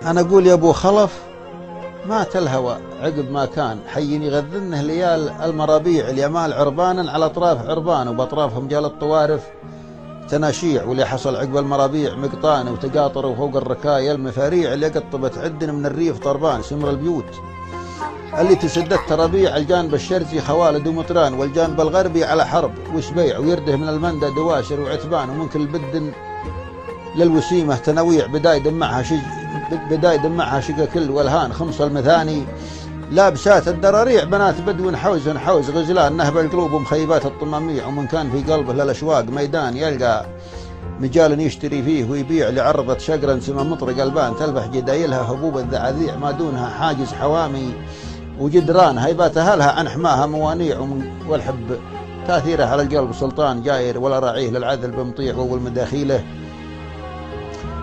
أنا أقول يا أبو خلف مات الهوى عقب ما كان حي يغذنه ليال المرابيع اليمال عربانا على أطراف عربان وبأطرافهم جال الطوارف تناشيع، واللي حصل عقب المرابيع مقطان وتقاطروا فوق الركايا المفاريع اللي قطبت عدن من الريف طربان سمر البيوت اللي تسدت ترابيع الجانب الشرقي خوالد ومطران والجانب الغربي على حرب وسبيع ويرده من المندى دواشر وعتبان ومن كل بد للوسيمة تنويع بداية دمعها شقة كل والهان خمس المثاني لابسات الدراريع بنات بدو حوز غزلان نهب القلوب ومخيبات الطماميع ومن كان في قلبه للأشواق ميدان يلقى مجال يشتري فيه ويبيع لعرضة شقرا سما مطرق البان تلفح جدايلها هبوب الذعاذيع ما دونها حاجز حوامي وجدران هيبات أهلها عن حماها موانيع والحب تاثيره على القلب سلطان جاير ولا راعيه للعدل بمطيع وأول مداخيله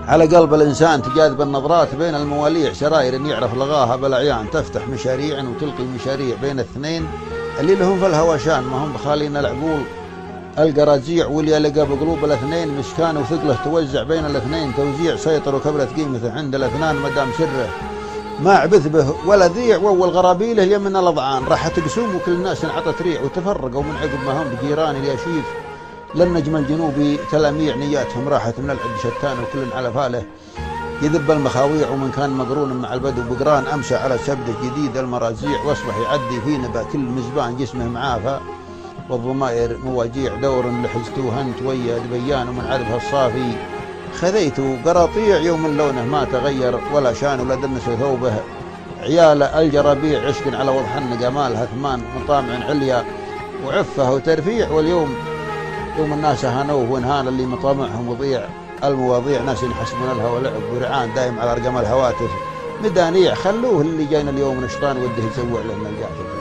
على قلب الإنسان تجاذب النظرات بين المواليع سراير يعرف لغاها بالأعيان تفتح مشاريع وتلقي مشاريع بين الاثنين اللي لهم في الهواشان ما هم بخالين العقول القراجيع واللي لقى بقلوب الاثنين مسكان وثقله توزع بين الاثنين توزيع سيطر وكبرت قيمته عند الاثنان مدام سره ما عبث به ولا ذيع والغرابيله اليمن الأضعان راح تقسم وكل الناس انعطت ريع وتفرقوا من عقب ما هم بجيران اليشيف للنجم الجنوبي تلاميع نياتهم راحت من العد شتان وكل على فاله يذب المخاويع ومن كان مقرون مع البدو بقران أمسى على سبده جديد المراجيع واصبح يعدي في نبا كل مزبان جسمه معافى والضمائر مواجيع دور لحزتوه هنت ويا بيان ومن عرفها الصافي خذيت قراطيع يوم لونه ما تغير ولا شان ولا دنس ثوبه عيال الجرابيع عشق على وضح النقمال ثمان مطامع عليا وعفه وترفيع واليوم يوم الناس هانوه وانهان اللي مطامعهم وضيع المواضيع ناس يحسبون الهوى لعب ورعان دايم على ارقام الهواتف مدانيع خلوه اللي جاينا اليوم نشطان وده يسوع لنا القاتل.